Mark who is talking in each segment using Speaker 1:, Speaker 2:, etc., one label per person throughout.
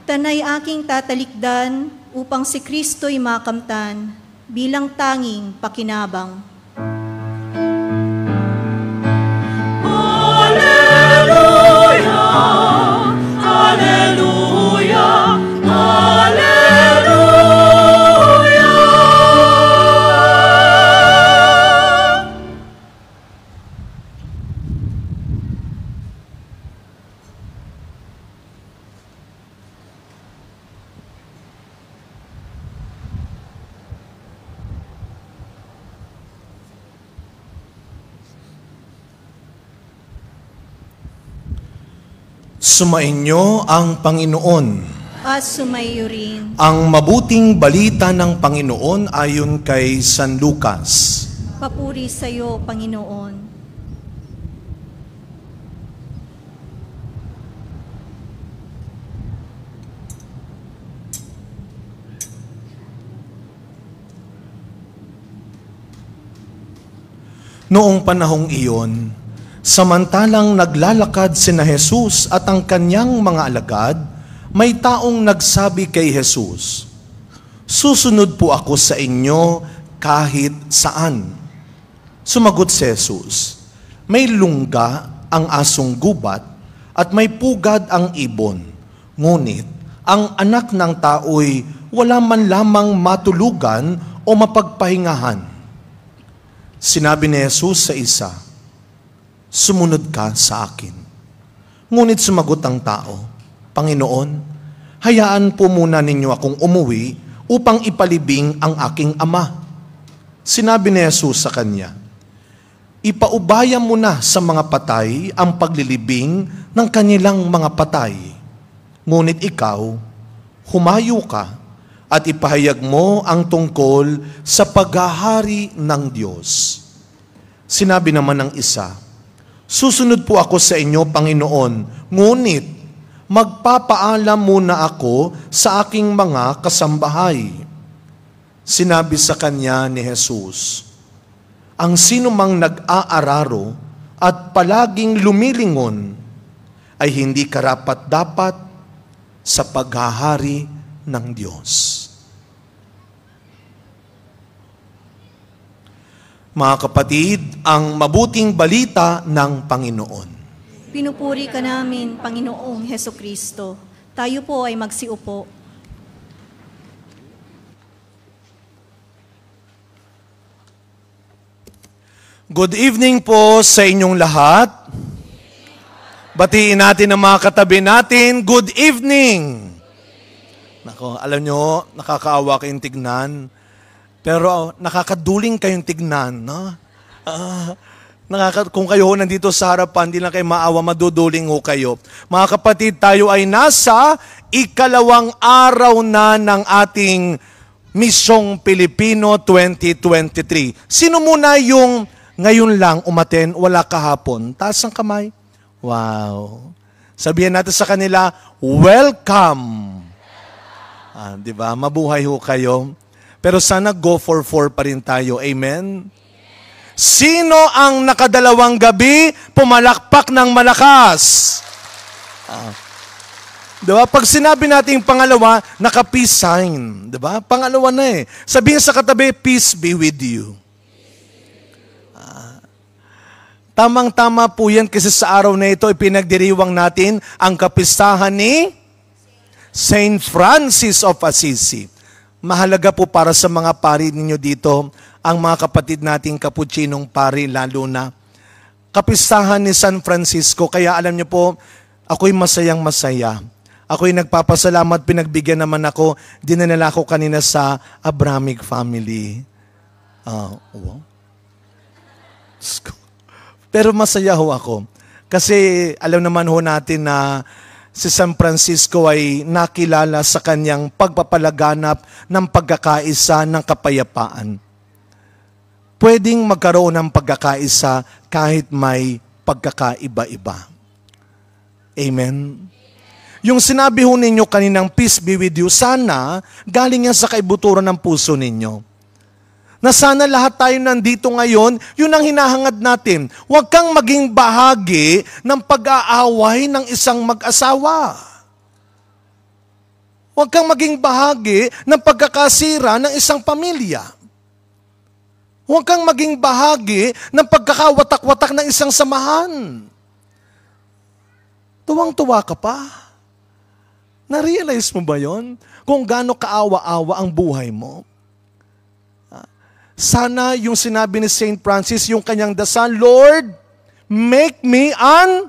Speaker 1: Tanay aking tatalikdan upang si Kristo'y makamtan bilang tanging pakinabang.
Speaker 2: Alleluia, Alleluia, Alleluia.
Speaker 3: Sumainyo ang Panginoon.
Speaker 1: At sumaiyo rin.
Speaker 3: Ang mabuting balita ng Panginoon ayon kay San Lucas.
Speaker 1: Papuri sa iyo, Panginoon.
Speaker 3: Noong panahong iyon, samantalang naglalakad sina Jesus at ang kanyang mga alagad, may taong nagsabi kay Jesus, "Susunod po ako sa inyo kahit saan." Sumagot si Jesus, "May lungga ang asong gubat at may pugad ang ibon. Ngunit ang anak ng tao'y wala man lamang matulugan o mapagpahingahan." Sinabi ni Jesus sa isa, "Sumunod ka sa akin." Ngunit sumagot ang tao, "Panginoon, hayaan po muna ninyo akong umuwi upang ipalibing ang aking ama." Sinabi ni Jesus sa kanya, "Ipaubaya mo na sa mga patay ang paglilibing ng kanilang mga patay. Ngunit ikaw, humayo ka at ipahayag mo ang tungkol sa paghahari ng Diyos." Sinabi naman ng isa, "Susunod po ako sa inyo, Panginoon, ngunit magpapaalam muna ako sa aking mga kasambahay." Sinabi sa kanya ni Jesus, "Ang sinumang nag-aararo at palaging lumilingon ay hindi karapat-dapat sa paghahari ng Diyos." Mga kapatid, ang mabuting balita ng Panginoon.
Speaker 1: Pinupuri ka namin, Panginoong Hesukristo. Tayo po ay magsiupo.
Speaker 3: Good evening po sa inyong lahat. Batiin natin ang mga katabi natin. Good evening! Nako, alam nyo, nakakaawa kayong tignan. Pero nakakaduling kayong tignan, no? Kung kayo nandito sa harapan, hindi lang kayo maawa, maduduling ho kayo. Mga kapatid, tayo ay nasa ikalawang araw na ng ating Misyong Pilipino 2023. Sino muna yung ngayon lang umaten, wala kahapon? Taas ang kamay. Wow. Sabihin natin sa kanila, welcome. Diba? Mabuhay ho kayo. Pero sana go for 4 pa rin tayo. Amen? Sino ang nakadalawang gabi pumalakpak ng malakas? Diba? Pag sinabi natin pangalawa, naka-peace sign. Diba? Pangalawa na eh. Sabihin sa katabi, peace be with you. Tamang-tama po yan kasi sa araw na ito, ipinagdiriwang natin ang kapistahan ni Saint Francis of Assisi. Mahalaga po para sa mga pari ninyo dito, ang mga kapatid nating Kapuchinong pari lalo na. Kapistahan ni San Francisco, kaya alam niyo po, ako'y masayang masaya. Ako'y nagpapasalamat, pinagbigyan naman ako, dinanala ko kanina sa Abramic family. Wow. Pero masaya ho ako. Kasi alam naman ho natin na si San Francisco ay nakilala sa kanyang pagpapalaganap ng pagkakaisa ng kapayapaan. Pwedeng magkaroon ng pagkakaisa kahit may pagkakaiba-iba. Amen? Yung sinabi ho ninyo kaninang peace be with you, sana galing yan sa kaibuturan ng puso ninyo. na sana lahat tayo nandito ngayon, yun ang hinahangad natin. Huwag kang maging bahagi ng pag-aaway ng isang mag-asawa. Huwag kang maging bahagi ng pagkakasira ng isang pamilya. Huwag kang maging bahagi ng pagkakawatak-watak ng isang samahan. Tuwang-tuwa ka pa. Na-realize mo ba yon? Kung gaano kaawa-awa ang buhay mo? Sana yung sinabi ni St. Francis, yung kanyang dasal, Lord, make me an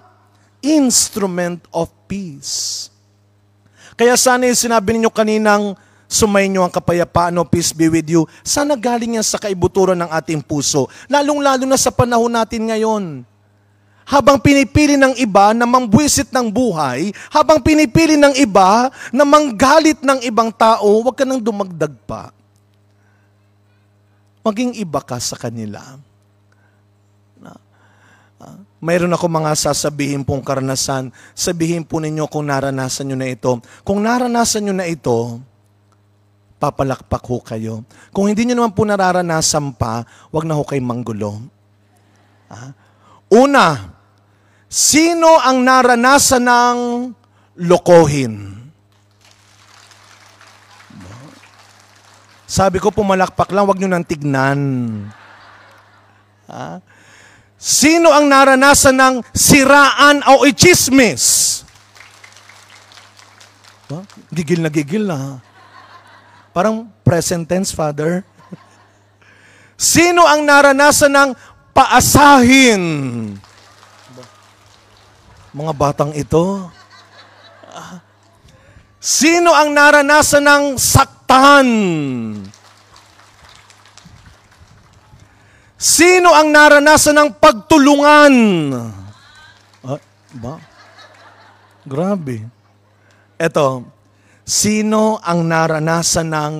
Speaker 3: instrument of peace. Kaya sana yung sinabi ninyo kaninang, sumayin nyo ang kapayapaan, no, peace be with you. Sana galing yan sa kaibuturan ng ating puso. Lalong-lalo na sa panahon natin ngayon. Habang pinipili ng iba na mangbuwisit ng buhay, habang pinipili ng iba na manggalit ng ibang tao, huwag ka nang dumagdag pa. Maging iba ka sa kanila. Mayroon ako mga sasabihin pong karanasan. Sabihin po ninyo kung naranasan nyo na ito. Kung naranasan nyo na ito, papalakpak ho kayo. Kung hindi nyo naman po nararanasan pa, wag na ho kayo manggulo. Una, sino ang naranasan ng lokohin? Sabi ko, pumalakpak lang, wag nyo nang tignan. Sino ang naranasan ng siraan o ichismis? Gigil na gigil na. Parang present tense, Father. Sino ang naranasan ng paasahin? Mga batang ito. Sino ang naranasan ng saktan? Sino ang naranasan ng pagtulungan? Ba? Grabe. Eto, sino ang naranasan ng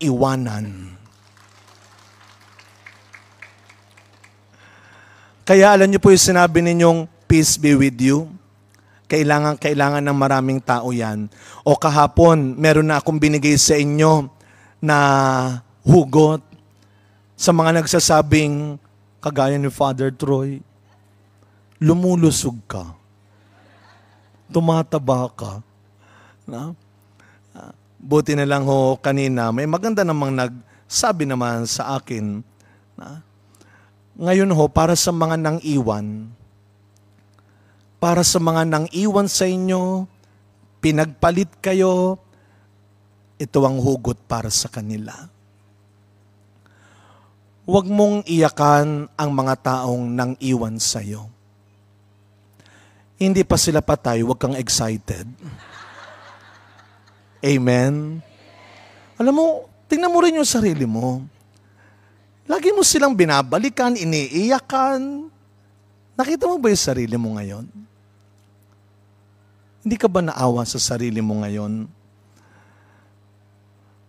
Speaker 3: iwanan? Kaya alam niyo po yung sinabi ninyong, peace be with you. Kailangan ng maraming tao yan. O kahapon, meron na akong binigay sa inyo na hugot sa mga nagsasabing, kagaya ni Father Troy, lumulusog ka. Tumataba ka. Na? Buti na lang ho kanina, may maganda namang nagsabi naman sa akin na ngayon ho, para sa mga nang-iwan, para sa mga nang-iwan sa inyo, pinagpalit kayo, ito ang hugot para sa kanila. Huwag mong iyakan ang mga taong nang-iwan sa iyo. Hindi pa sila patay, huwag kang excited. Amen? Alam mo, tingnan mo rin yung sarili mo. Lagi mo silang binabalikan, iniiyakan. Nakita mo ba yung sarili mo ngayon? Hindi ka ba naawa sa sarili mo ngayon?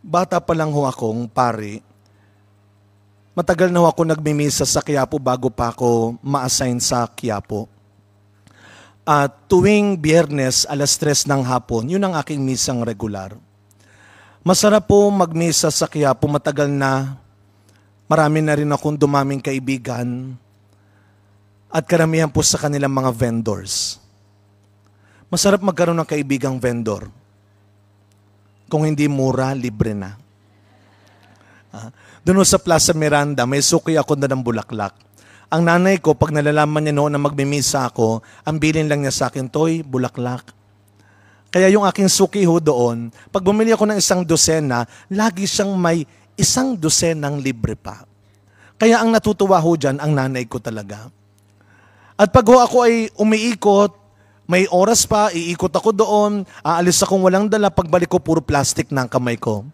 Speaker 3: Bata pa lang ho akong pari. Matagal na ho ako nagmimisa sa Quiapo bago pa ako ma-assign sa Quiapo. At tuwing Biyernes, 3:00 ng hapon, yun ang aking misang regular. Masarap po magmisa sa Quiapo, matagal na. Marami na rin akong dumaming kaibigan. At karamihan po sa kanilang mga vendors. Masarap magkaroon ng kaibigang vendor. Kung hindi mura, libre na. Doon sa Plaza Miranda, may suki ako na ng bulaklak. Ang nanay ko, pag nalalaman niya noon na magmimisa ako, ang bilin lang niya sa akin, Toy, bulaklak. Kaya yung aking suki ho doon, pag bumili ako ng 1 dosena, lagi siyang may 1 dosenang libre pa. Kaya ang natutuwa ho dyan, ang nanay ko talaga. At pag ho ako ay umiikot, may oras pa, iikot ako doon, aalis akong walang dala, pagbalik ko puro plastic na ang kamay ko.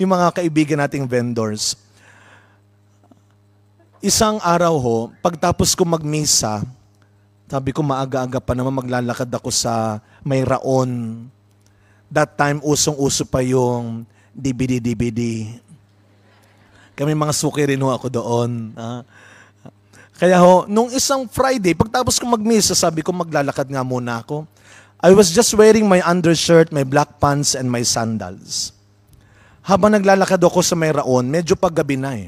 Speaker 3: Yung mga kaibigan nating vendors. Isang araw ho, pagtapos ko magmisa, sabi ko maaga-aga pa naman maglalakad ako sa may Raon. That time, usong-uso pa yung DVD. Kami mga suki rin ho ako doon. Kaya ho, nung isang Friday, pagtapos ko magmisa, sabi ko maglalakad nga muna ako. I was just wearing my undershirt, my black pants, and my sandals. Habang naglalakad ako sa may raon, medyo paggabi na eh.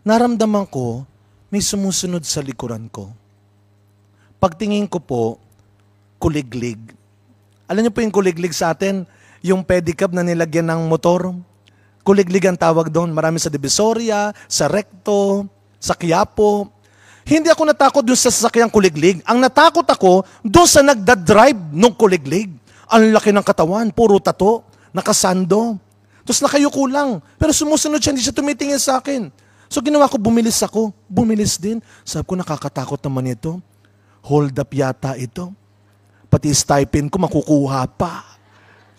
Speaker 3: Naramdaman ko, may sumusunod sa likuran ko. Pagtingin ko po, kuliglig. Alam niyo po yung kuliglig sa atin? Yung pedicab na nilagyan ng motor. Kuliglig ang tawag doon. Marami sa Divisoria, sa Recto, sa Quiapo. Hindi ako natakot doon sa sasakyang kuliglig. Ang natakot ako doon sa nagdadrive ng kuliglig. Ang laki ng katawan, puro tato, nakasando. Tapos nakayuko lang. Pero sumusunod siya, hindi siya tumitingin sa akin. So ginawa ko, bumilis ako. Bumilis din. Sabi ko, nakakatakot naman ito. Hold up yata ito. Pati stipend ko makukuha pa.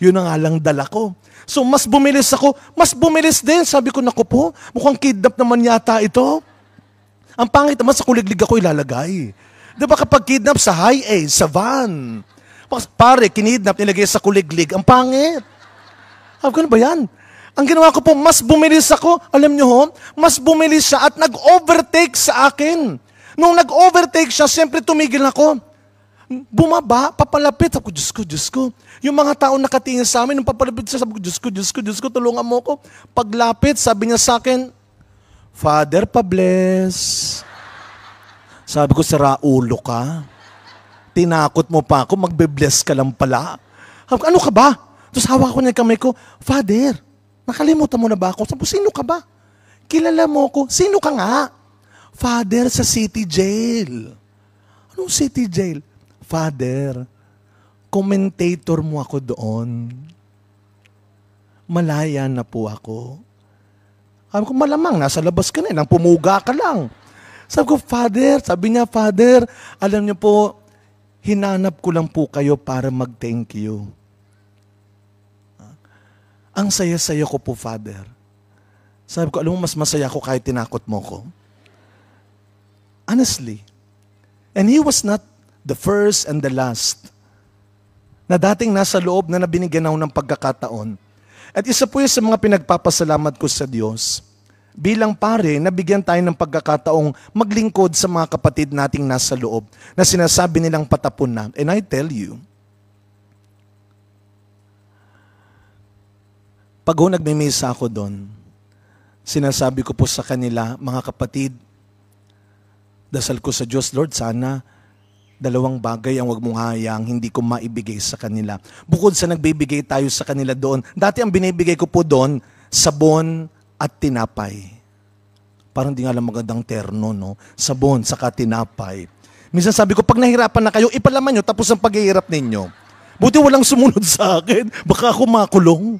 Speaker 3: Yun ang alang dala ko. So mas bumilis ako, mas bumilis din. Sabi ko, naku po, mukhang kidnap naman yata ito. Ang pangit naman sa kuliglig ako ilalagay. Di ba kapag kidnap sa high-aid, sa van, pare, kinidnap, nilagay sa kuliglig, ang pangit. Sabi ko, ano ba yan? Ang ginawa ko po, mas bumilis ako. Alam nyo ho, mas bumilis siya at nag-overtake sa akin. Nung nag-overtake siya, siyempre tumigil ako. Bumaba, papalapit. Sabi ko, Diyos ko. Yung mga tao nakatingin sa amin, nung papalapit siya, sabi ko, Diyos ko, tulungan mo ko. Paglapit, sabi niya sa akin, Father, pa-bless. Sabi ko, sira ulo ka. Tinakot mo pa ako, magbe-bless ka lang pala. Sabi ko, ano ka ba? Tapos hawak ko niya kamay ko, Father, nakalimutan mo na ba ako? Sabi ko, sino ka ba? Kilala mo ko. Sino ka nga? Father, sa city jail. Anong city jail? Father, commentator mo ako doon. Malaya na po ako. Sabi ko, malamang, nasa labas ka na, nang pumuga ka lang. Sabi ko, Father, sabi niya, Father, alam niyo po, hinanap ko lang po kayo para mag-thank you. Ang saya-saya ko po, Father. Sabi ko, alam mo, mas masaya ko kahit tinakot mo ko. Honestly. And he was not the first and the last na dating nasa loob na nabinigyan ako ng pagkakataon. At isa po yun sa mga pinagpapasalamat ko sa Diyos. Bilang pare, nabigyan tayo ng pagkakataong maglingkod sa mga kapatid nating nasa loob na sinasabi nilang patapon na. And I tell you, pag nagmimisa ako doon, sinasabi ko po sa kanila, mga kapatid, dasal ko sa Diyos, Lord, sana dalawang bagay ang wag mong hayang hindi ko maibigay sa kanila. Bukod sa nagbibigay tayo sa kanila doon, dati ang binibigay ko po doon, sabon at tinapay. Parang di nga lang magandang terno, no? Sabon, saka tinapay. Minsan sabi ko, pag nahirapan na kayo, ipalaman nyo, tapos ang paghihirap ninyo. Buti walang sumunod sa akin, baka ako makulong.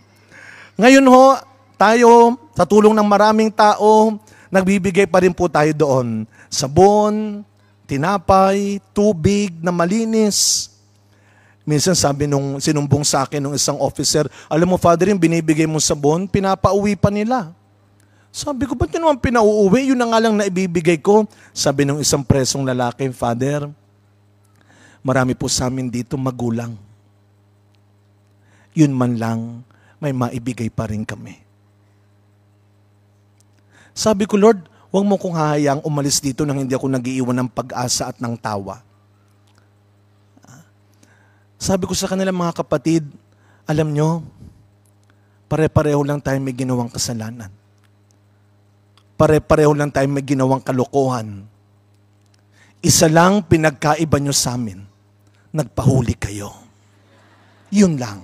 Speaker 3: Ngayon ho, tayo, sa tulong ng maraming tao, nagbibigay pa rin po tayo doon. Sabon, tinapay, tubig na malinis. Minsan sabi nung sinumbong sa akin nung isang officer, alam mo, Father, yung binibigay mong sabon, pinapauwi pa nila. Sabi ko, ba't yun naman pinauuwi? Yun na nga lang na ibibigay ko. Sabi nung isang presong lalaki, Father, marami po sa amin dito magulang. Yun man lang, may maibigay pa rin kami. Sabi ko, Lord, huwag mo kong hahayang umalis dito nang hindi ako nag-iiwan ng pag-asa at ng tawa. Sabi ko sa kanila, mga kapatid, alam nyo, pare-pareho lang tayo may ginawang kasalanan. Pare-pareho lang tayo may ginawang kalokohan. Isa lang pinagkaiba nyo sa amin, nagpahuli kayo. Yun lang.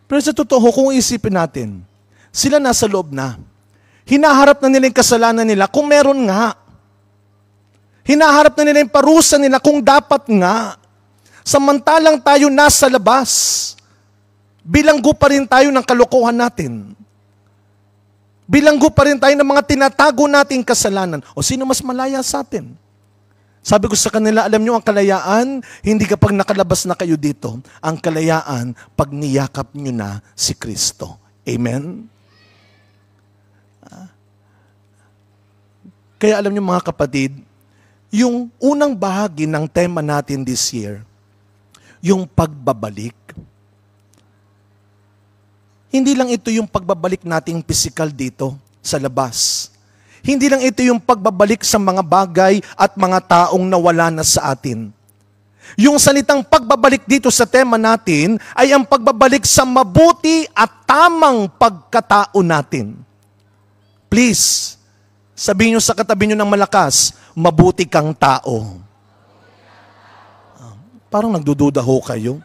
Speaker 3: Pero sa totoo, kung isipin natin, sila nasa loob na. Hinaharap na nila yung kasalanan nila kung meron nga. Hinaharap na nila yung parusa nila kung dapat nga. Samantalang tayo nasa labas, bilanggo pa rin tayo ng kalokohan natin. Bilanggo pa rin tayo ng mga tinatago nating kasalanan. O sino mas malaya sa atin? Sabi ko sa kanila, alam nyo, ang kalayaan, hindi kapag nakalabas na kayo dito. Ang kalayaan, pag niyakap nyo na si Kristo. Amen? Kaya alam nyo, mga kapatid, yung unang bahagi ng tema natin this year, yung pagbabalik. Hindi lang ito yung pagbabalik nating physical dito sa labas. Hindi lang ito yung pagbabalik sa mga bagay at mga taong nawala na sa atin. Yung salitang pagbabalik dito sa tema natin ay ang pagbabalik sa mabuti at tamang pagkatao natin. Please, sabihin nyo sa katabi nyo ng malakas, mabuti kang tao. Parang nagdududa ho kayo.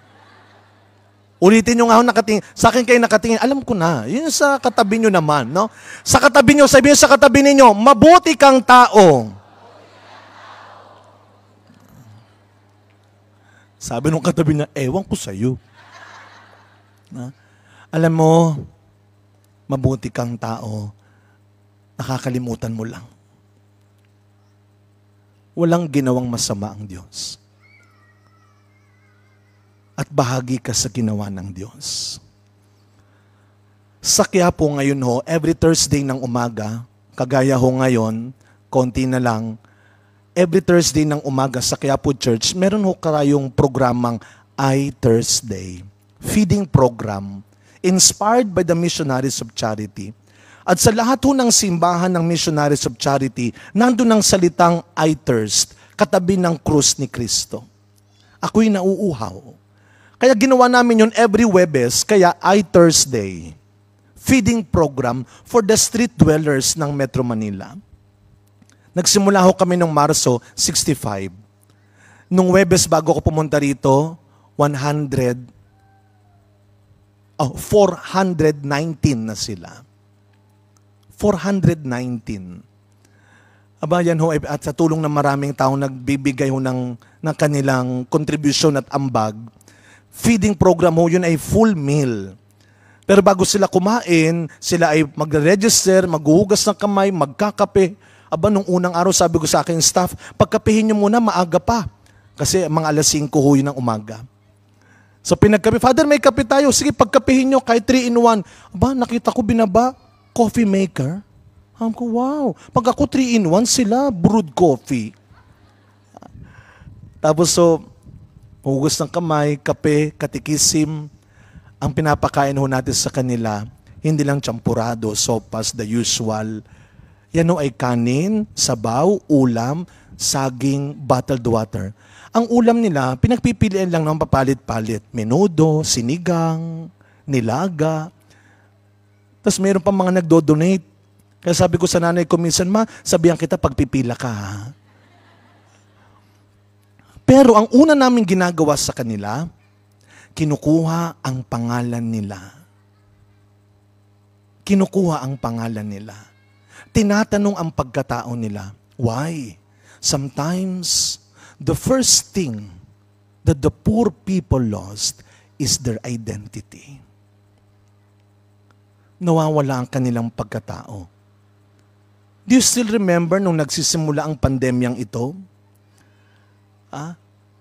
Speaker 3: Ulitin nyo nga ho nakatingin. Sa akin kayo nakatingin, alam ko na. Yun sa katabi nyo naman. No? Sa katabi nyo, sabihin sa katabi ninyo, mabuti kang tao. Sabi nung katabi niya, ewan ko sa'yo. Alam mo, mabuti kang tao, nakakalimutan mo lang. Walang ginawang masama ang Diyos. At bahagi ka sa ginawa ng Diyos. Sa Quiapo ngayon ho, every Thursday ng umaga, kagaya ho ngayon, konti na lang, every Thursday ng umaga sa Quiapo Church, meron ho karayong programang iThursday, feeding program, inspired by the Missionaries of Charity. At sa lahat ho ng simbahan ng Missionaries of Charity, nandun ang salitang I thirst, katabi ng krus ni Kristo. Ako'y nauuhaw. Kaya ginawa namin yun every Webes, kaya iThursday, feeding program for the street dwellers ng Metro Manila. Nagsimula ho kami noong Marso 65. Nung Webes bago ko pumunta rito, 419 na sila. 419. Aba, yan ho, at sa tulong ng maraming taong nagbibigay ho ng kanilang kontribusyon at ambag, feeding program ho, yun ay full meal. Pero bago sila kumain, sila ay magre-register, maghuhugas ng kamay, magkakape. Aba, nung unang araw, sabi ko sa aking staff, pagkapihin nyo muna, maaga pa. Kasi mga alas 5 ho yun ng umaga. So pinagkape, Father, may kape tayo. Sige, pagkapihin nyo, kahit 3-in-1. Aba, nakita ko binaba, coffee maker. Sabi ko, wow. Pag ako 3-in-1, sila, brewed coffee. Tapos so, hugas ng kamay, kape, katikisim. Ang pinapakain ho natin sa kanila, hindi lang champurado, sopas, the usual. Yan ho ay kanin, sabaw, ulam, saging, bottled water. Ang ulam nila, pinagpipilian lang ng papalit-palit. Menudo, sinigang, nilaga. Tapos mayroon pa mga nagdo-donate. Kaya sabi ko sa nanay ko minsan, ma, sabihan kita pagpipila ka. Ha? Pero ang una namin ginagawa sa kanila, kinukuha ang pangalan nila. Kinukuha ang pangalan nila. Tinatanong ang pagkatao nila. Why? Sometimes, the first thing that the poor people lost is their identity. Nawawala ang kanilang pagkatao. Do you still remember nung nagsisimula ang pandemyang ito?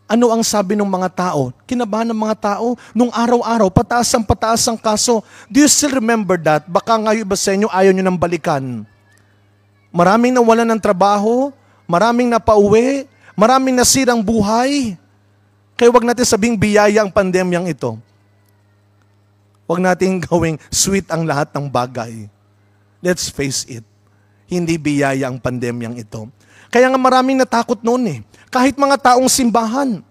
Speaker 3: Ano ang sabi ng mga tao? Kinabahan ng mga tao, nung araw-araw, pataas ang kaso. Do you still remember that? Baka ngayon iba sa inyo, ayaw nyo nang balikan. Maraming nawalan ng trabaho, maraming napauwi, maraming nasirang buhay. Kaya wag natin sabing biyaya ang pandemyang ito. Wag natin gawing sweet ang lahat ng bagay. Let's face it, hindi biyaya ang pandemyang ito. Kaya nga maraming natakot noon eh. Kahit mga taong simbahan.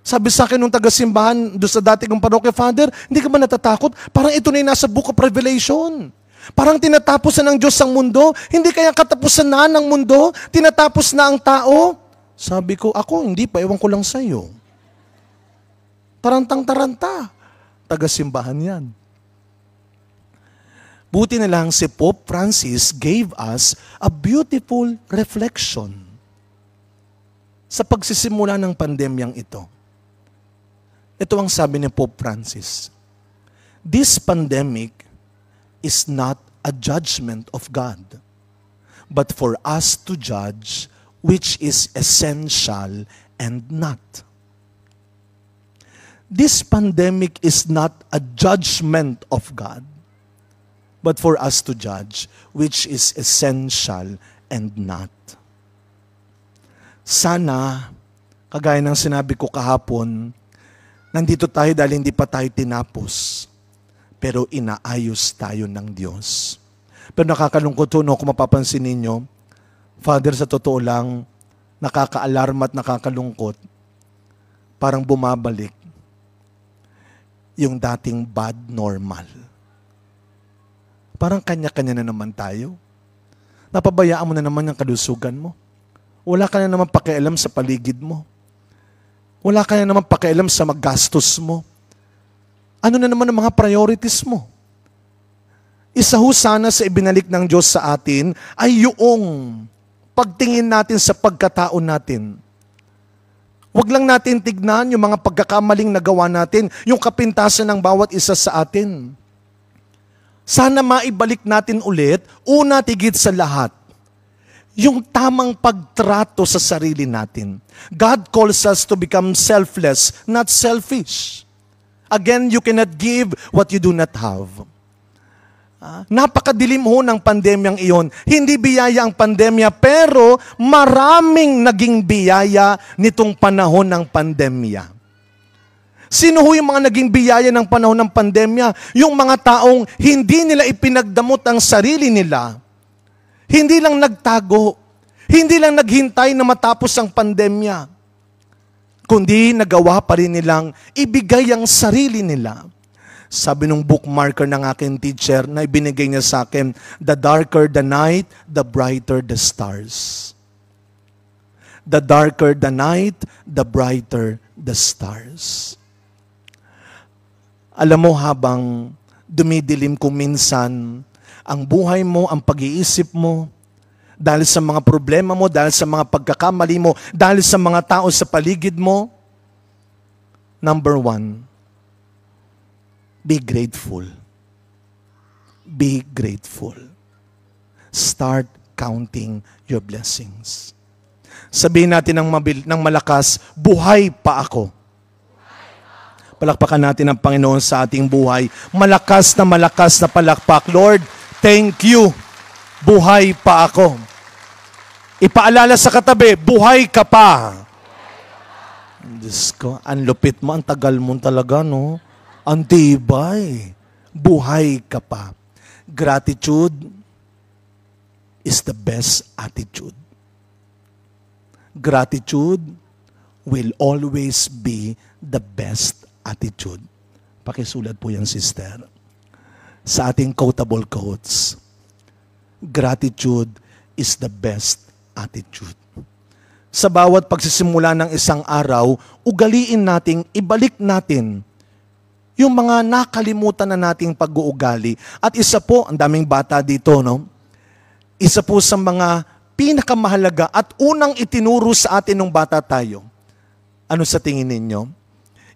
Speaker 3: Sabi sa akin nung taga-simbahan doon sa dati kong parokya, Father, hindi ka ba natatakot? Parang ito na yung nasa Book of Revelation. Parang tinatapos na ng Diyos ang mundo. Hindi kaya katapusan na ng mundo? Tinatapos na ang tao? Sabi ko, ako hindi pa, ewan ko lang sa'yo. Tarantang-taranta. Taga-simbahan yan. Buti na lang si Pope Francis gave us a beautiful reflection sa pagsisimula ng pandemyang ito. Ito ang sabi ni Pope Francis. This pandemic is not a judgment of God, but for us to judge which is essential and not. This pandemic is not a judgment of God, but for us to judge which is essential and not. Sana, kagaya ng sinabi ko kahapon, nandito tayo dahil hindi pa tayo tinapos, pero inaayos tayo ng Diyos. Pero nakakalungkot no, kung mapapansin ninyo, Father, sa totoo lang, nakaka-alarm at nakakalungkot. parang bumabalik yung dating bad normal. Parang kanya-kanya na naman tayo. Napabayaan mo na naman yung kalusugan mo. Wala ka na naman pakialam sa paligid mo. Wala ka na naman pakialam sa maggastos mo. Ano na naman ang mga priorities mo? Isa ho sana sa ibinalik ng Diyos sa atin ay yung pagtingin natin sa pagkatao natin. Huwag lang natin tignan yung mga pagkakamaling nagawa natin, yung kapintasan ng bawat isa sa atin. Sana maibalik natin ulit, una tigit sa lahat, yung tamang pagtrato sa sarili natin. God calls us to become selfless, not selfish. Again, you cannot give what you do not have. Napakadilim ho ng pandemyang iyon. Hindi biyaya ang pandemya, pero maraming naging biyaya nitong panahon ng pandemya. Sino ho yung mga naging biyaya ng panahon ng pandemya? Yung mga taong hindi nila ipinagdamot ang sarili nila. Hindi lang nagtago. Hindi lang naghintay na matapos ang pandemya. Kundi nagawa pa rin nilang ibigay ang sarili nila. Sabi nung bookmarker ng aking teacher na ibinigay niya sa akin, the darker the night, the brighter the stars. The darker the night, the brighter the stars. Alam mo, habang dumidilim kung minsan ang buhay mo, ang pag-iisip mo, dahil sa mga problema mo, dahil sa mga pagkakamali mo, dahil sa mga tao sa paligid mo, number 1, be grateful. Be grateful. Start counting your blessings. Sabihin natin ng malakas, buhay pa ako. Palakpakan natin ang Panginoon sa ating buhay. Malakas na palakpak. Lord, thank you. Buhay pa ako. Ipaalala sa katabi, buhay ka pa. Diyos ko, ang lupit mo, ang tagal mo talaga, no? Ang tibay. Buhay ka pa. Gratitude is the best attitude. Gratitude will always be the best attitude. Pakisulat po yan, sister. Sa ating quotable quotes, gratitude is the best attitude. Sa bawat pagsisimula ng isang araw, ugaliin nating, ibalik natin yung mga nakalimutan na nating pag-uugali. At isa po, ang daming bata dito, no? Isa po sa mga pinakamahalaga at unang itinuro sa atin nung bata tayo. Ano sa tingin ninyo?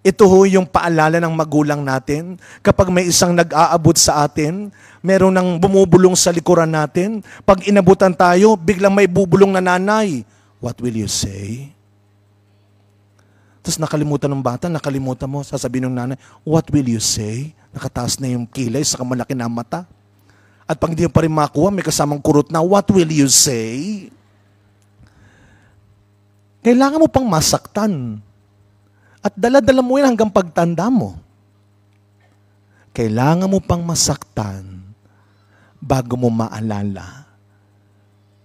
Speaker 3: Ito ho yung paalala ng magulang natin. Kapag may isang nag-aabot sa atin, meron nang bumubulong sa likuran natin. Pag inabutan tayo, biglang may bubulong na nanay. What will you say? Tapos nakalimutan ng bata, nakalimutan mo, sasabihin ng nanay, what will you say? Nakataas na yung kilay sa kamalaki na mata. At pag hindi mo pa rin makuha, may kasamang kurot na, what will you say? Kailangan mo pang masaktan. At dala-dala mo yan hanggang pagtanda mo. Kailangan mo pang masaktan bago mo maalala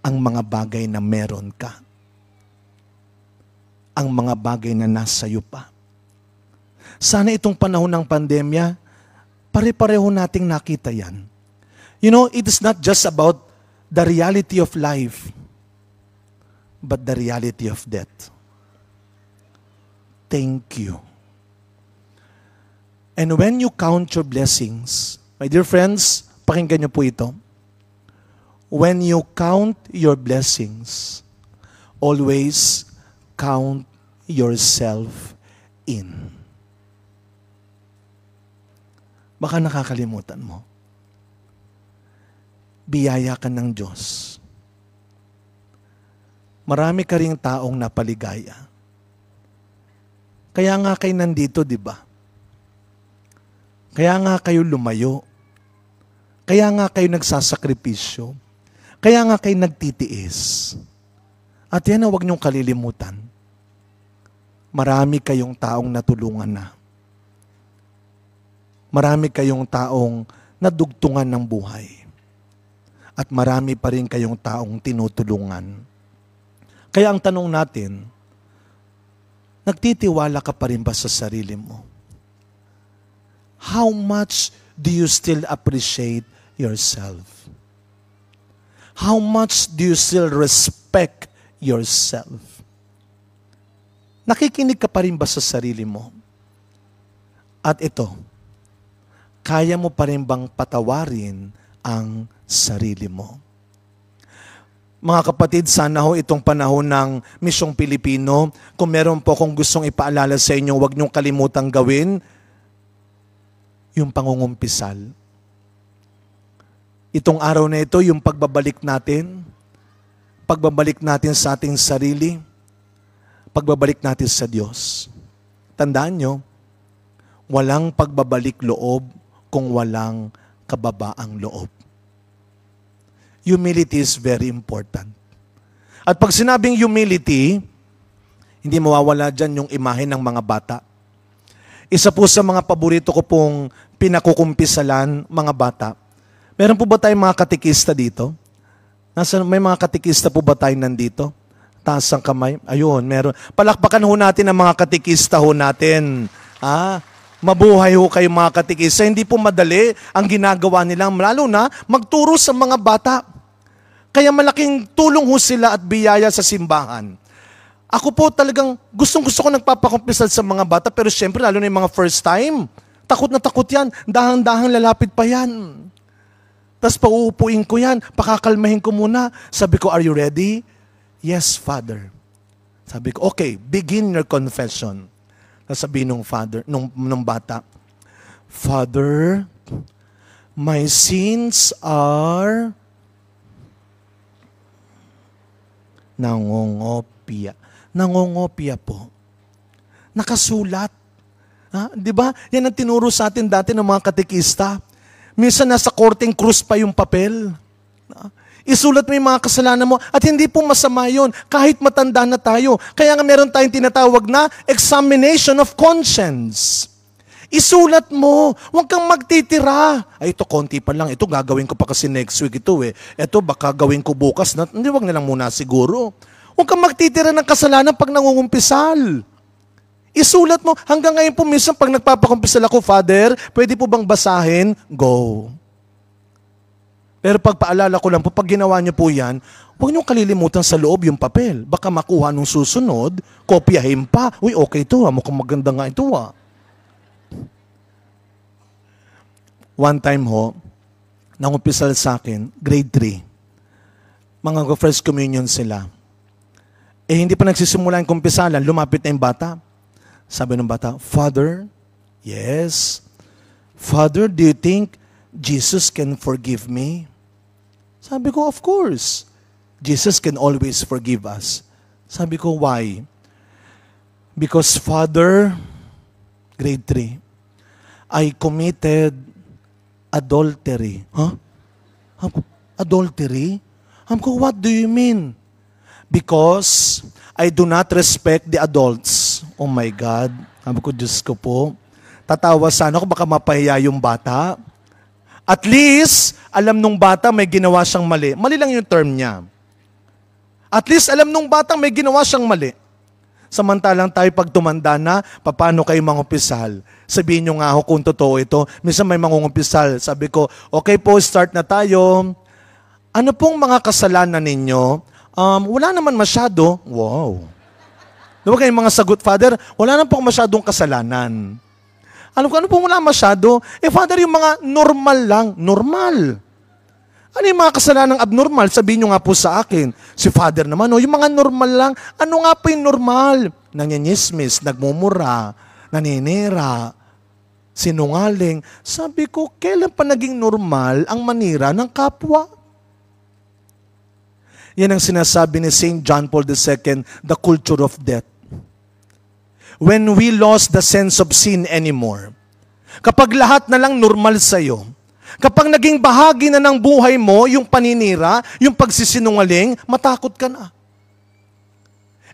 Speaker 3: ang mga bagay na meron ka. Ang mga bagay na nasa iyo pa. Sana itong panahon ng pandemya, pare-pareho nating nakita yan. You know, it is not just about the reality of life, but the reality of death. Thank you. And when you count your blessings, my dear friends, pakinggan niyo po ito. When you count your blessings, always count yourself in. Baka nakakalimutan mo. Biyaya ka ng Diyos. Marami ka ring taong napaligaya. Kaya nga kayo nandito, di ba? Kaya nga kayo lumayo. Kaya nga kayo nagsasakripisyo. Kaya nga kayo nagtitiis. At yan na huwag niyong kalilimutan. Marami kayong taong natulungan na. Marami kayong taong nadugtungan ng buhay. At marami pa rin kayong taong tinutulungan. Kaya ang tanong natin, nagtitiwala ka pa rin ba sa sarili mo? How much do you still appreciate yourself? How much do you still respect yourself? Nakikinig ka pa rin ba sa sarili mo? At ito, kaya mo pa rin bang patawarin ang sarili mo? Mga kapatid, sana ho itong panahon ng Misyong Pilipino, kung meron po akong gustong ipaalala sa inyo, huwag niyong kalimutang gawin yung pangungumpisal. Itong araw na ito, yung pagbabalik natin sa ating sarili, pagbabalik natin sa Diyos. Tandaan nyo, walang pagbabalik loob kung walang kababaang loob. Humility is very important. At pag sinabing humility, hindi mawawala dyan yung imahe ng mga bata. Isa po sa mga paborito ko pong pinakukumpisalan, mga bata. Meron po ba tayong mga katikista dito? May mga katikista po ba tayo nandito? Taas ang kamay. Ayun, meron. Palakpakan ho natin ang mga katikista ho natin. Mabuhay ho kayo mga katikista. Hindi po madali ang ginagawa nila, lalo na magturo sa mga bata. Kaya malaking tulong ho sila at biyaya sa simbahan. Ako po talagang gustong-gusto ko nagpapakumpisal sa mga bata, pero syempre lalo na yung mga first time. Takot na takot yan. Dahang-dahang lalapit pa yan. Tapos pauupuin ko yan. Pakakalmahin ko muna. Sabi ko, are you ready? Yes, Father. Sabi ko, okay, begin your confession. Sabi nung father, nung bata, Father, my sins are nangongopia. Nangongopia po. Nakasulat. Di ba? Yan ang tinuro sa atin dati ng mga katekista. Minsan nasa korteng krus pa yung papel. Isulat mo yung mga kasalanan mo at hindi po masama yun kahit matanda na tayo. Kaya nga meron tayong tinatawag na examination of conscience. Isulat mo. Huwag kang magtitira. Ay, ito konti pa lang. Ito gagawin ko pa kasi next week ito eh. Ito baka gawin ko bukas. Hindi, wag na lang muna siguro. Huwag kang magtitira ng kasalanan pag nangungumpisal. Isulat mo. Hanggang ngayon po minsan pag nagpapakumpisal ako, Father, pwede po bang basahin? Go. Pero pag paalala ko lang po, pag ginawa niyo po yan, huwag niyo kalilimutan sa loob yung papel. Baka makuha nung susunod, kopyahin pa. Uy, okay ito mukhang maganda nga ito One time ho, nangumpisal sa akin, grade 3. Mga first communion sila. Hindi pa nagsisimula yung kumpisalan, lumapit na yung bata. Sabi ng bata, Father, yes. Father, do you think Jesus can forgive me? Sabi ko, of course. Jesus can always forgive us. Sabi ko, why? Because Father, grade 3, I committed adultery. Adultery? What do you mean? Because I do not respect the adults. Oh my God. Sabi ko, Diyos ko po. Tatawa sana ako, baka mapahiya yung bata. At least, alam nung bata may ginawa siyang mali. Mali lang yung term niya. At least, alam nung bata may ginawa siyang mali. Samantalang tayo pag tumanda na, paano kayo mangumpisal? Sabihin nyo nga ako kung totoo ito. Minsan may mangungumpisal. Sabi ko, okay po, start na tayo. Ano pong mga kasalanan ninyo? Wala naman masyado. Wow. Diba kayong mga sagot, Father? Wala naman pong masyadong kasalanan. Ano pong wala masyado? Father, yung mga normal lang. Normal. Ano yung mga kasalanang abnormal? Sabihin nyo nga po sa akin. Si Father naman, yung mga normal lang. Ano nga po yung normal? Nanginismis, nagmumura, naninira, sinungaling. Sabi ko, kailan pa naging normal ang manira ng kapwa? Yan ang sinasabi ni St. John Paul II, the culture of death. When we lost the sense of sin anymore, kapag lahat na lang normal sa'yo, kapag naging bahagi na ng buhay mo, yung paninira, yung pagsisinungaling, matakot ka na.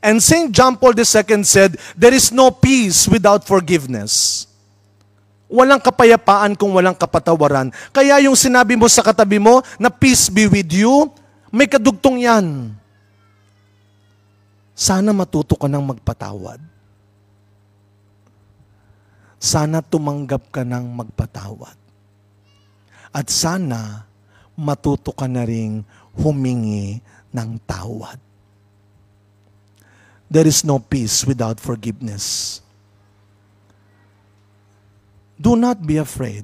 Speaker 3: And St. John Paul II said, there is no peace without forgiveness. Walang kapayapaan kung walang kapatawaran. Kaya yung sinabi mo sa katabi mo, na peace be with you, may kadugtong yan. Sana matuto ka ng magpatawad. sana tumanggap ka ng magpatawad. At sana matuto ka na ring humingi ng tawad. There is no peace without forgiveness. Do not be afraid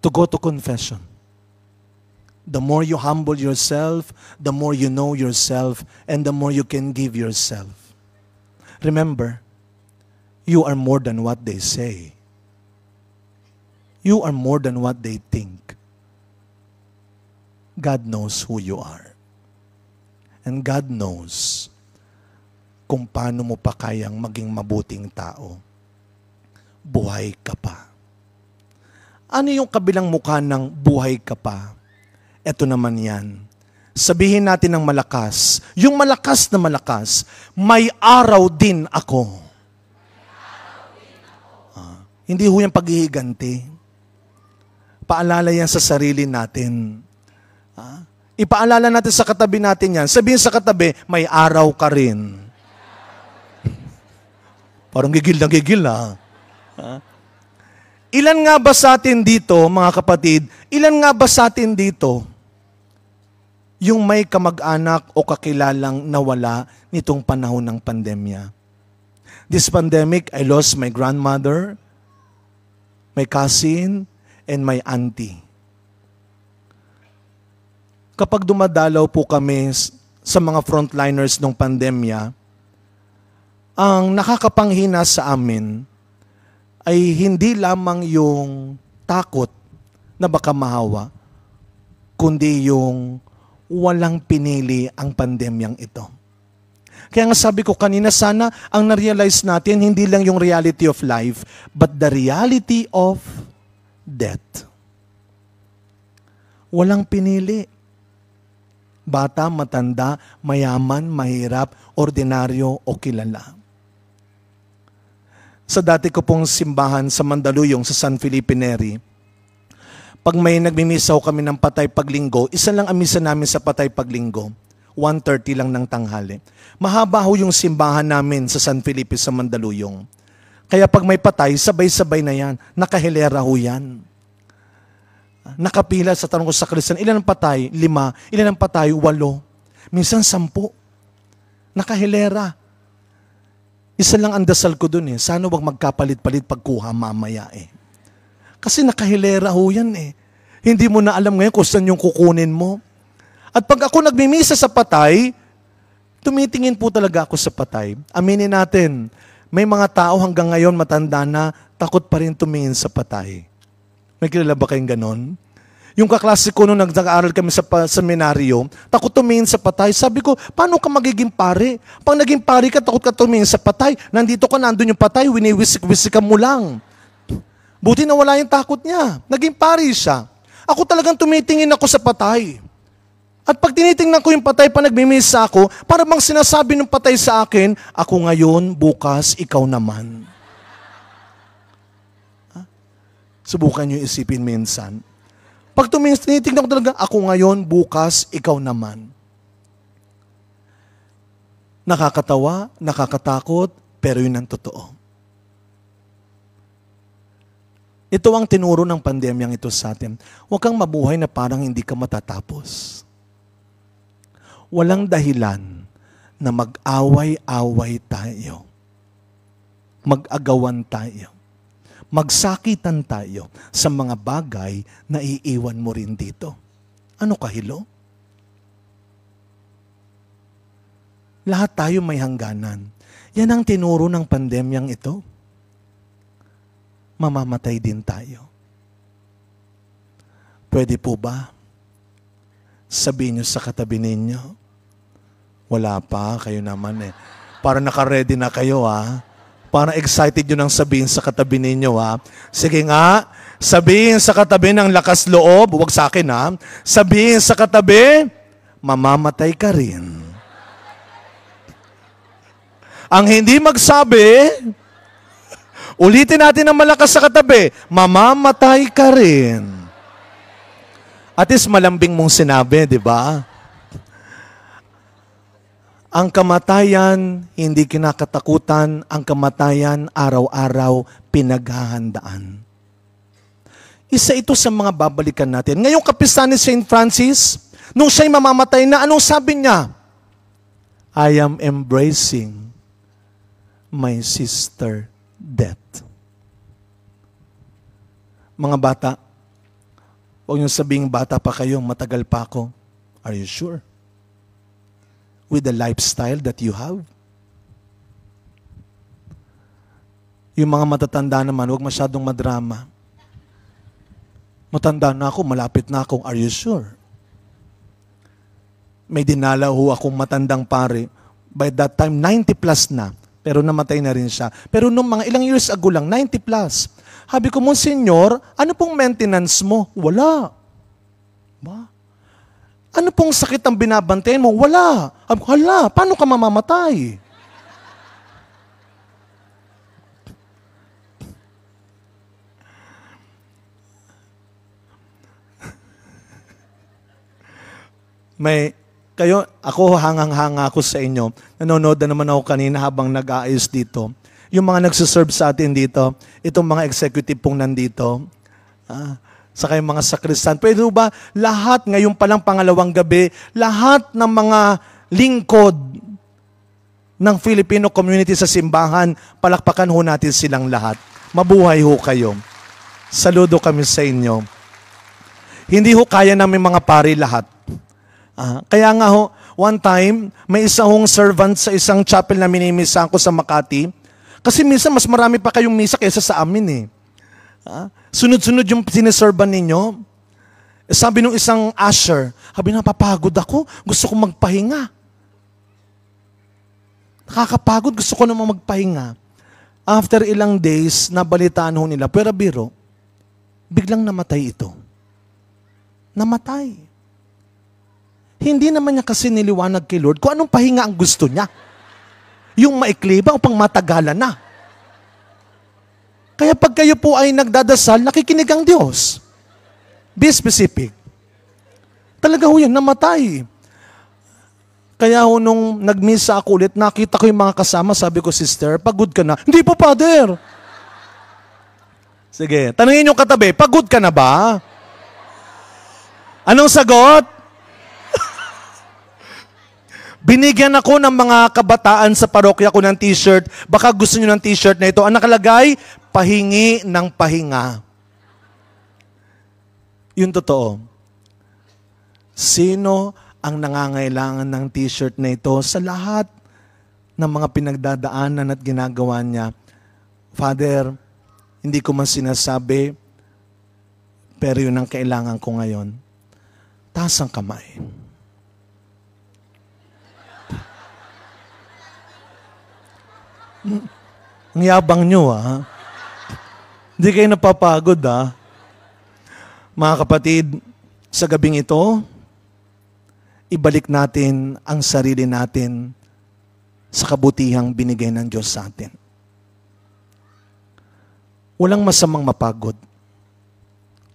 Speaker 3: to go to confession. The more you humble yourself, the more you know yourself, and the more you can give yourself. Remember, you are more than what they say. You are more than what they think. God knows who you are. And God knows kung paano mo pa kayang maging mabuting tao. Buhay ka pa. Ano yung kabilang mukha ng buhay ka pa? Ito naman yan. Sabihin natin ng malakas. Yung malakas na malakas, may araw din ako. Hindi ho yung paghihiganti. Paalala yan sa sarili natin. Ipaalala natin sa katabi natin yan. Sabihin sa katabi, may araw ka rin. Parang gigil na gigil Ilan nga ba sa atin dito, mga kapatid, ilan nga ba sa atin dito yung may kamag-anak o kakilalang nawala nitong panahon ng pandemya? This pandemic, I lost my grandmother, my cousin, and my auntie. Kapag dumadalaw po kami sa mga frontliners ng pandemya, ang nakakapanghina sa amin ay hindi lamang yung takot na baka mahawa, kundi yung walang pinili ang pandemyang ito. Kaya nga sabi ko kanina, sana ang na-realize natin hindi lang yung reality of life, but the reality of death. Walang pinili. Bata, matanda, mayaman, mahirap, ordinaryo o kilala. Sa dati ko pong simbahan sa Mandaluyong, sa San Felipe Neri, pag may nagmimisaw kami ng patay paglinggo, isa lang ang misa namin sa patay paglinggo, 1:30 lang ng tanghali. Mahaba ho yung simbahan namin sa San Felipe sa Mandaluyong. Kaya pag may patay, sabay-sabay na yan. Nakahilera ho yan. Nakapila sa tanong ko sa Kristiyan, ilan ang patay? 5. Ilan ang patay? 8. Minsan 10. Nakahilera. Isa lang ang dasal ko dun sana wag magkapalit-palit pagkuha mamaya Kasi nakahilera ho yan Hindi mo na alam ngayon kung saan yung kukunin mo. At pag ako nagmimisa sa patay, tumitingin po talaga ako sa patay. Aminin natin, may mga tao hanggang ngayon matanda na takot pa rin tumingin sa patay. May kilala ba kayong ganon? Yung kaklase ko nung nag-aaral kami sa seminaryo, takot tumingin sa patay. Sabi ko, paano ka magiging pare? Pag naging pare ka, takot ka tumingin sa patay. Nandito ka, nandun yung patay, winiwisik-wisikan mo lang. Buti na wala yung takot niya. Naging pare siya. Ako talagang tumitingin ako sa patay. At pag tinitingnan ko yung patay, pa nagmimisa ako, para bang sinasabi ng patay sa akin, ako ngayon, bukas, ikaw naman. Subukan nyo isipin minsan. Pag tinitingnan ko talaga, ako ngayon, bukas, ikaw naman. Nakakatawa, nakakatakot, pero yun ang totoo. Ito ang tinuro ng pandemyang ito sa atin. Huwag kang mabuhay na parang hindi ka matatapos. Walang dahilan na mag-away-away tayo. Mag-agawan tayo. Magsakitan tayo sa mga bagay na iiwan mo rin dito. Ano kahilo? Lahat tayo may hangganan. Yan ang tinuro ng pandemyang ito. Mamamatay din tayo. Pwede po ba? Sabihin nyo sa katabi ninyo. Wala pa, kayo naman Para naka-ready na kayo Para excited nyo nang sabihin sa katabi ninyo Sige nga, sabihin sa katabi ng lakas loob, huwag sa akin Sabihin sa katabi, mamamatay ka rin. Ang hindi magsabi, ulitin natin ng malakas sa katabi, mamamatay ka rin. At least malambing mong sinabi, di ba? Ang kamatayan, hindi kinakatakutan. Ang kamatayan, araw-araw, pinaghahandaan. Isa ito sa mga babalikan natin. Ngayong kapistahan ni St. Francis, nung siya'y mamamatay na, anong sabi niya? I am embracing my sister death. Mga bata, huwag niyong sabihing bata pa kayo, matagal pa ako. Are you sure? With the lifestyle that you have? Yung mga matatanda naman, huwag masyadong madrama. Matanda na ako, malapit na ako. Are you sure? May dinala ho akong matandang pare. By that time, 90 plus na. Pero namatay na rin siya. Pero nung mga ilang years ago lang, 90 plus. Sabi ko, Monsignor, ano pong maintenance mo? Wala. Ba? Ano pong sakit ang binabantayan mo? Wala. Hala, paano ka mamamatay? Ako hangang-hanga ako sa inyo. Nanonood na naman ako kanina habang nag-aayos dito. Yung mga nagsiserve sa atin dito, itong mga executive pong nandito, saka yung mga sakristan. Pwede ba lahat, ngayon palang pangalawang gabi, lahat ng mga lingkod ng Filipino community sa simbahan, palakpakan ho natin silang lahat. Mabuhay ho kayo. Saludo kami sa inyo. Hindi ho kaya namin mga pari lahat. Kaya nga ho, one time, may isa hong servant sa isang chapel na minimisa ko sa Makati. Kasi minsan mas marami pa kayong misa kaysa sa amin eh. Sunod-sunod yung siniserban ninyo. Sabi nung isang usher, sabi, napapagod ako, gusto ko magpahinga. Nakakapagod, gusto ko naman magpahinga. After ilang days, nabalitaan ho nila, pero biro, biglang namatay ito. Namatay. Hindi naman niya kasi niliwanag kay Lord kung anong pahinga ang gusto niya. Yung maikli ba o pang matagalan na? Kaya pag kayo po ay nagdadasal, nakikinig ang Diyos. Be specific. Talaga ho yan, namatay. Kaya ho nung nagmisa ako ulit, nakita ko yung mga kasama, sabi ko, sister, pagod ka na. Hindi po, Father. Sige, tanungin yung katabi, pagod ka na ba? Anong sagot? Binigyan ako ng mga kabataan sa parokya ko ng t-shirt. Baka gusto nyo ng t-shirt na ito. Ang nakalagay, pahingi ng pahinga. Yun totoo. Sino ang nangangailangan ng t-shirt na ito sa lahat ng mga pinagdadaanan at ginagawa niya? Father, hindi ko man sinasabi, pero yun ang kailangan ko ngayon. Taas ang kamay. Ang yabang nyo, ha? Hindi kayo napapagod, ha? Mga kapatid, sa gabing ito, ibalik natin ang sarili natin sa kabutihang binigay ng Diyos sa atin. Walang masamang mapagod.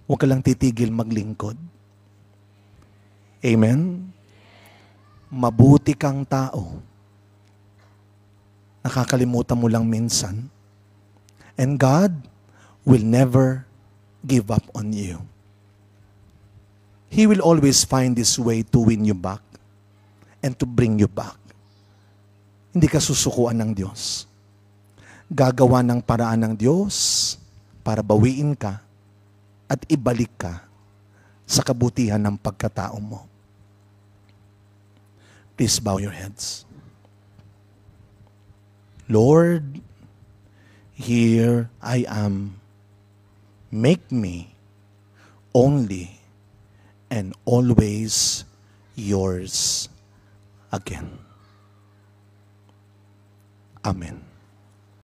Speaker 3: Huwag ka lang titigil maglingkod. Amen? Mabuti kang tao. Nakakalimutan mo lang minsan. And God will never give up on you. He will always find His way to win you back and to bring you back. Hindi ka susukuan ng Diyos. Gagawa ng paraan ng Diyos para bawiin ka at ibalik ka sa kabutihan ng pagkatao mo. Please bow your heads. Lord, here I am. Make me only and always yours again. Amen.